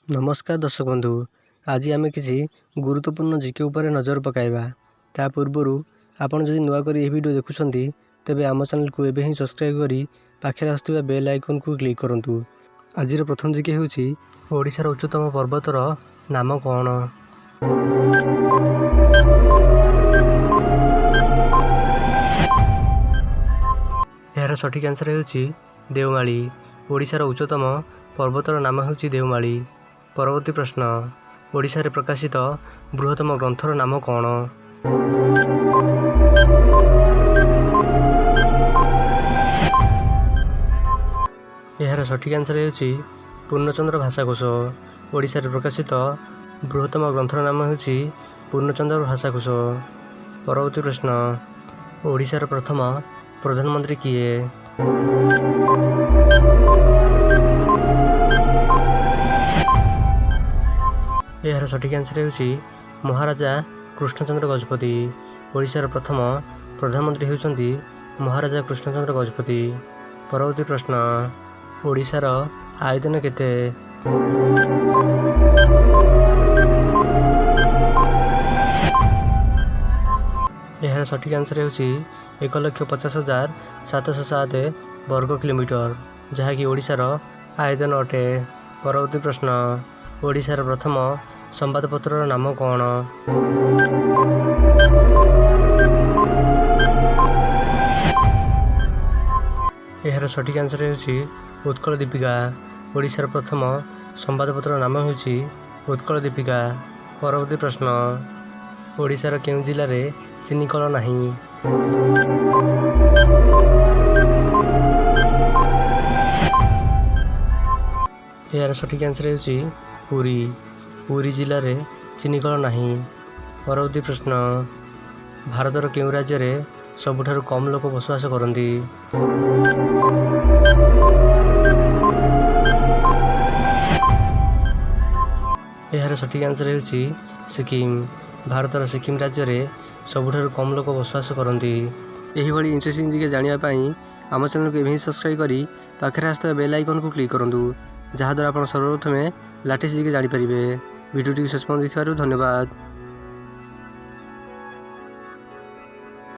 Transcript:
नमस्कार दर्शक बंधु, आज आम किसी गुरुत्वपूर्ण जीके उपर नजर पकाइबा। ता पूर्व आपन जदि नुआ करी वीडियो देखुछंती तेबे आम चैनल को एबे ही सब्सक्राइब करी पाखे आसुवा बेल आइकन को क्लिक करंतु। आज प्रथम जीके होउची ओडिशार उच्चतम पर्वतर नाम कौन? यार सठिक आंसर होउची देवमाली। ओडिशार उच्चतम पर्वतर नाम होउची देवमाली। परवर्ती प्रश्न, ओडिशा रे प्रकाशित बृहत्तम ग्रंथर नाम कौन? यार सठिक आंसर होउची पूर्णचंद्र भाषाकोश। ओडिशा रे प्रकाशित बृहत्तम ग्रंथर नाम होउची पूर्णचंद्र भाषाकोश। परवर्ती प्रश्न, ओडिशार प्रथम प्रधानमंत्री किए? यार सठिक आंसर होउची महाराजा कृष्णचंद्र गजपति। ओडिशार प्रथम प्रधानमंत्री होउचंती महाराजा कृष्णचंद्र गजपति। परवर्ती प्रश्न, ओडिशार आयतन केते? यार सठिक आंसर होउची 1,50,707 वर्ग किलोमीटर, जहाँकि ओडिशार आयतन अटे। परवर्ती प्रश्न, ओडिशार प्रथम संवादपत्र नाम कौन? यार सठिक आंसर होउची उत्कल दीपिका। ओडिशार प्रथम संवादपत्र नाम होउची उत्कल दीपिका। परवर्ती प्रश्न, ओडिशार केउ जिल्ला रे चीनी कल नाही? यार सठिक आंसर होउची पुरी। पुरी जिल्ला रे चीनी कल नाही। परवर्ती प्रश्न, भारतर केउ राज्य रे सबुठारु कम लोक बसवास करती? यार सठिक आंसर होउची सिक्किम। भारतर सिक्किम राज्य रे सबुठारु कम लोक बसवास करती। एही भली इंटरेस्टिंग जीके जानिया पाई आम चैनल को एबे सब्सक्राइब करी पाखरे आसुवा बेल आइकन को क्लिक करंतु, जहाँ द्वारा आप सर्वप्रथमे लाटेस्ट जीके जानी परिबे। वीडियो टी शेष पर्यंत देखिबारु धन्यवाद।